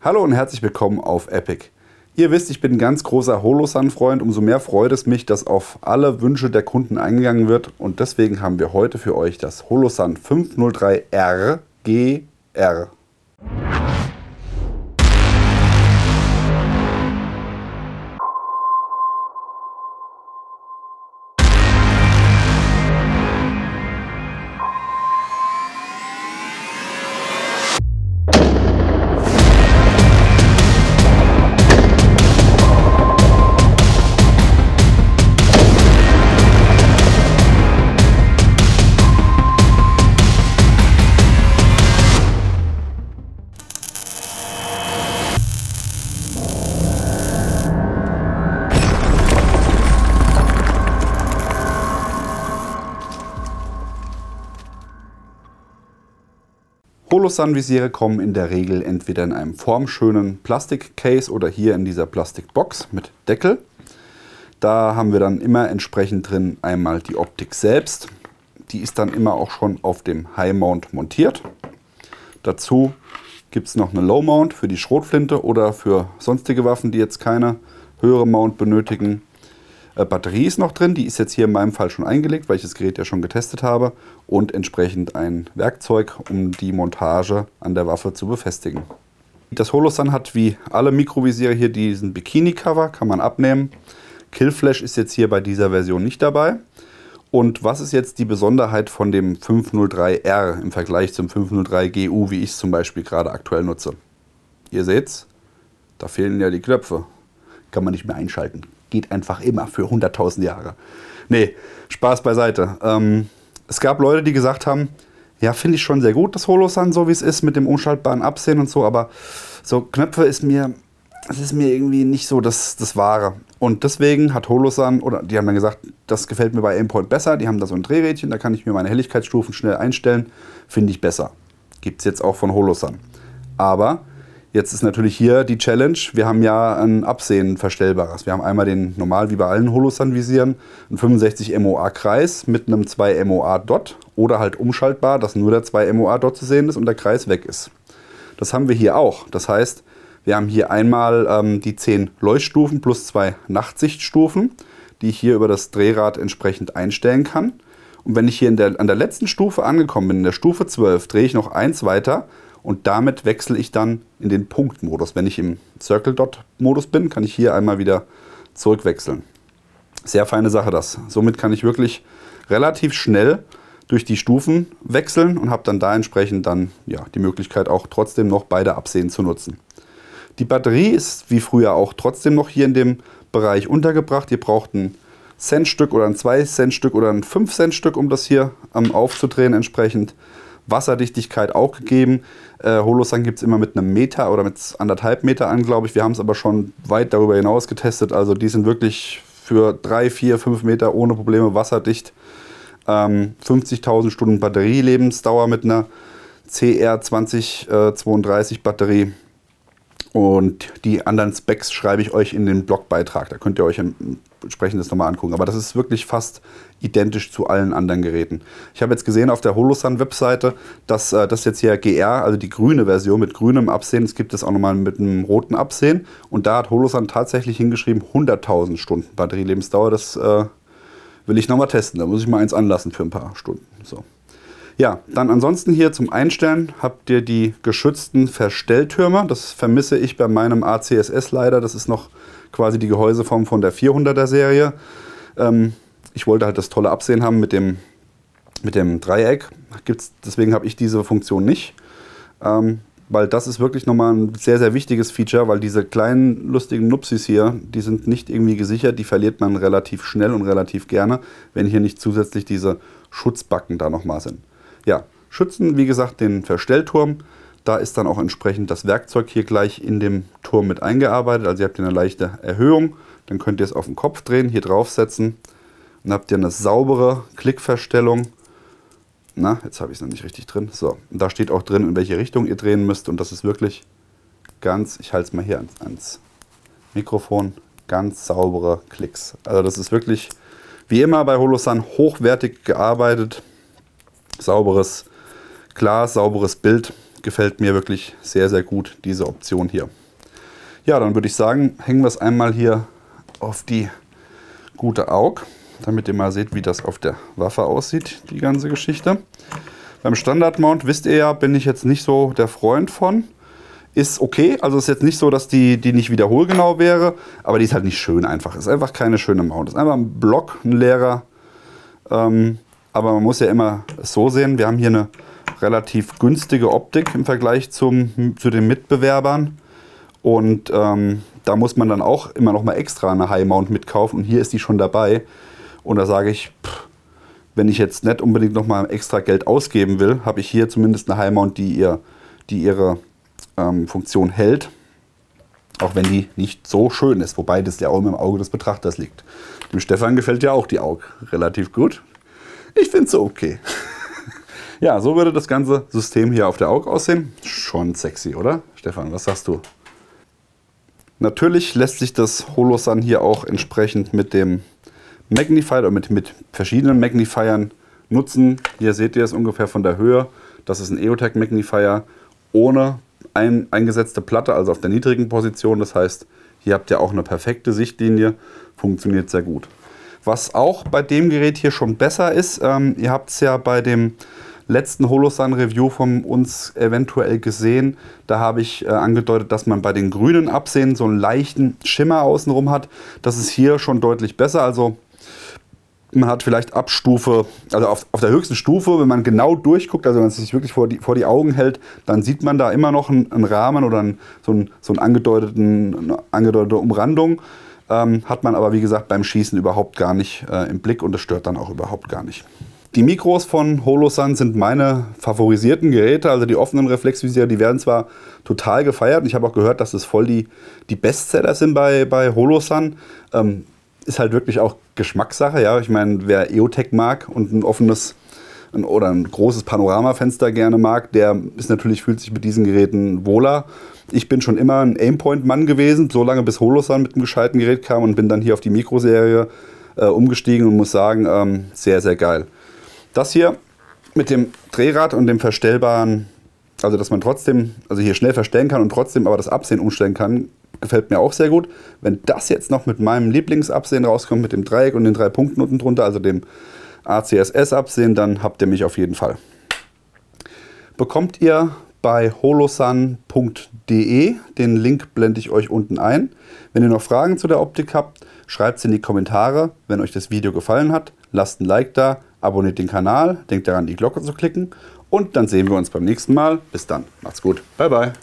Hallo und herzlich willkommen auf Epic. Ihr wisst, ich bin ein ganz großer Holosun-Freund. Umso mehr freut es mich, dass auf alle Wünsche der Kunden eingegangen wird. Und deswegen haben wir heute für euch das Holosun 503R GR. Holosun-Visiere kommen in der Regel entweder in einem formschönen Plastikcase oder hier in dieser Plastikbox mit Deckel. Da haben wir dann immer entsprechend drin einmal die Optik selbst. Die ist dann immer auch schon auf dem High Mount montiert. Dazu gibt es noch eine Low Mount für die Schrotflinte oder für sonstige Waffen, die jetzt keine höhere Mount benötigen. Batterie ist noch drin, die ist jetzt hier in meinem Fall schon eingelegt, weil ich das Gerät ja schon getestet habe, und entsprechend ein Werkzeug, um die Montage an der Waffe zu befestigen. Das Holosun hat wie alle Mikrovisiere hier diesen Bikini-Cover, kann man abnehmen. Killflash ist jetzt hier bei dieser Version nicht dabei. Und was ist jetzt die Besonderheit von dem 503R im Vergleich zum 503GU, wie ich es zum Beispiel gerade aktuell nutze? Ihr seht's, da fehlen ja die Knöpfe. Kann man nicht mehr einschalten. Geht einfach immer für 100.000 Jahre. Nee, Spaß beiseite. Es gab Leute, die gesagt haben, ja, finde ich schon sehr gut, das Holosun, so wie es ist, mit dem unschaltbaren Absehen und so, aber so Knöpfe ist mir irgendwie nicht so das Wahre. Und deswegen hat Holosun, oder die haben dann gesagt, das gefällt mir bei Aimpoint besser, die haben da so ein Drehrädchen, da kann ich mir meine Helligkeitsstufen schnell einstellen, finde ich besser. Gibt es jetzt auch von Holosun. Aber jetzt ist natürlich hier die Challenge, wir haben ja ein Absehen verstellbares. Wir haben einmal den normal wie bei allen Holosun-Visieren, einen 65 MOA Kreis mit einem 2 MOA Dot oder halt umschaltbar, dass nur der 2 MOA Dot zu sehen ist und der Kreis weg ist. Das haben wir hier auch. Das heißt, wir haben hier einmal die 10 Leuchtstufen plus 2 Nachtsichtstufen, die ich hier über das Drehrad entsprechend einstellen kann. Und wenn ich hier an der letzten Stufe angekommen bin, in der Stufe 12, drehe ich noch eins weiter. Und damit wechsle ich dann in den Punktmodus. Wenn ich im Circle Dot Modus bin, kann ich hier einmal wieder zurückwechseln. Sehr feine Sache das. Somit kann ich wirklich relativ schnell durch die Stufen wechseln und habe dann da entsprechend dann ja die Möglichkeit auch trotzdem noch beide Absehen zu nutzen. Die Batterie ist wie früher auch trotzdem noch hier in dem Bereich untergebracht. Ihr braucht ein Centstück oder ein 2-Cent-Stück oder ein 5-Cent-Stück, um das hier aufzudrehen entsprechend. Wasserdichtigkeit auch gegeben. Holosun gibt es immer mit einem Meter oder mit 1,5 Meter an, glaube ich. Wir haben es aber schon weit darüber hinaus getestet. Also die sind wirklich für 3, 4, 5 Meter ohne Probleme wasserdicht. 50.000 Stunden Batterielebensdauer mit einer CR 2032 Batterie. Und die anderen Specs schreibe ich euch in den Blogbeitrag. Da könnt ihr euch entsprechend das nochmal angucken. Aber das ist wirklich fast identisch zu allen anderen Geräten. Ich habe jetzt gesehen auf der Holosun-Webseite, dass das jetzt hier GR, also die grüne Version mit grünem Absehen, es gibt es auch nochmal mit einem roten Absehen. Und da hat Holosun tatsächlich hingeschrieben 100.000 Stunden Batterielebensdauer. Das will ich nochmal testen. Da muss ich mal eins anlassen für ein paar Stunden. So. Ja, dann ansonsten hier zum Einstellen habt ihr die geschützten Verstelltürme. Das vermisse ich bei meinem ACSS leider. Das ist noch quasi die Gehäuseform von der 400er Serie. Ich wollte halt das tolle Absehen haben mit dem Dreieck. Deswegen habe ich diese Funktion nicht. Weil das ist wirklich nochmal ein sehr, sehr wichtiges Feature, weil diese kleinen lustigen Nupsis hier, die sind nicht irgendwie gesichert. Die verliert man relativ schnell und relativ gerne, wenn hier nicht zusätzlich diese Schutzbacken da nochmal sind. Ja, schützen, wie gesagt, den Verstellturm. Da ist dann auch entsprechend das Werkzeug hier gleich in dem Turm mit eingearbeitet. Also ihr habt hier eine leichte Erhöhung. Dann könnt ihr es auf den Kopf drehen, hier draufsetzen. Dann habt ihr eine saubere Klickverstellung. Na, jetzt habe ich es noch nicht richtig drin. So, und da steht auch drin, in welche Richtung ihr drehen müsst. Und das ist wirklich ganz, ich halte es mal hier ans Mikrofon, ganz saubere Klicks. Also das ist wirklich, wie immer bei Holosun, hochwertig gearbeitet. Sauberes Glas, sauberes Bild. gefällt mir wirklich sehr, sehr gut, diese Option hier. Ja, dann würde ich sagen, hängen wir es einmal hier auf die gute AUG, damit ihr mal seht, wie das auf der Waffe aussieht, die ganze Geschichte. Beim Standard-Mount, wisst ihr ja, bin ich jetzt nicht so der Freund von. Ist okay, also ist jetzt nicht so, dass die nicht wiederholgenau wäre, aber die ist halt nicht schön einfach. Ist einfach keine schöne Mount. Ist einfach ein Block, ein leerer. Aber man muss ja immer so sehen, wir haben hier eine relativ günstige Optik im Vergleich zu den Mitbewerbern. Und da muss man dann auch immer noch mal extra eine High Mount mitkaufen. Und hier ist die schon dabei. Und da sage ich, wenn ich jetzt nicht unbedingt noch mal extra Geld ausgeben will, habe ich hier zumindest eine High Mount, die ihre Funktion hält. Auch wenn die nicht so schön ist. Wobei das ja auch im Auge des Betrachters liegt. Dem Stefan gefällt ja auch die AUG relativ gut. Ich finde es so okay. Ja, so würde das ganze System hier auf der AUG aussehen. Schon sexy, oder? Stefan, was sagst du? Natürlich lässt sich das Holosun hier auch entsprechend mit dem Magnifier oder mit verschiedenen Magnifiern nutzen. Hier seht ihr es ungefähr von der Höhe. Das ist ein EOTech Magnifier ohne eingesetzte Platte, also auf der niedrigen Position. Das heißt, hier habt ihr auch eine perfekte Sichtlinie. Funktioniert sehr gut. Was auch bei dem Gerät hier schon besser ist, ihr habt es ja bei dem letzten Holosun Review von uns eventuell gesehen. Da habe ich angedeutet, dass man bei den grünen Absehen so einen leichten Schimmer außenrum hat. Das ist hier schon deutlich besser. Also man hat vielleicht ab Stufe, also auf der höchsten Stufe, wenn man genau durchguckt, also wenn man es sich wirklich vor die Augen hält, dann sieht man da immer noch einen Rahmen oder so eine angedeutete Umrandung. Hat man aber, wie gesagt, beim Schießen überhaupt gar nicht im Blick und das stört dann auch überhaupt gar nicht. Die Mikros von Holosun sind meine favorisierten Geräte, also die offenen Reflexvisiere, die werden zwar total gefeiert und ich habe auch gehört, dass es voll die Bestseller sind bei Holosun. Ist halt wirklich auch Geschmackssache, ja. Ich meine, wer EOTech mag und ein offenes oder ein großes Panoramafenster gerne mag, der fühlt sich mit diesen Geräten wohler. Ich bin schon immer ein Aimpoint-Mann gewesen, solange bis Holosun mit einem gescheiten Gerät kam und bin dann hier auf die Mikroserie umgestiegen und muss sagen, sehr, sehr geil. Das hier mit dem Drehrad und dem verstellbaren, also dass man trotzdem, also hier schnell verstellen kann und trotzdem aber das Absehen umstellen kann, gefällt mir auch sehr gut. Wenn das jetzt noch mit meinem Lieblingsabsehen rauskommt, mit dem Dreieck und den 3 Punkten unten drunter, also dem ACSS-Absehen, dann habt ihr mich auf jeden Fall. Bekommt ihr bei holosun.de, den Link blende ich euch unten ein. Wenn ihr noch Fragen zu der Optik habt, schreibt es in die Kommentare. Wenn euch das Video gefallen hat, lasst ein Like da, abonniert den Kanal, denkt daran, die Glocke zu klicken und dann sehen wir uns beim nächsten Mal. Bis dann, macht's gut, bye bye.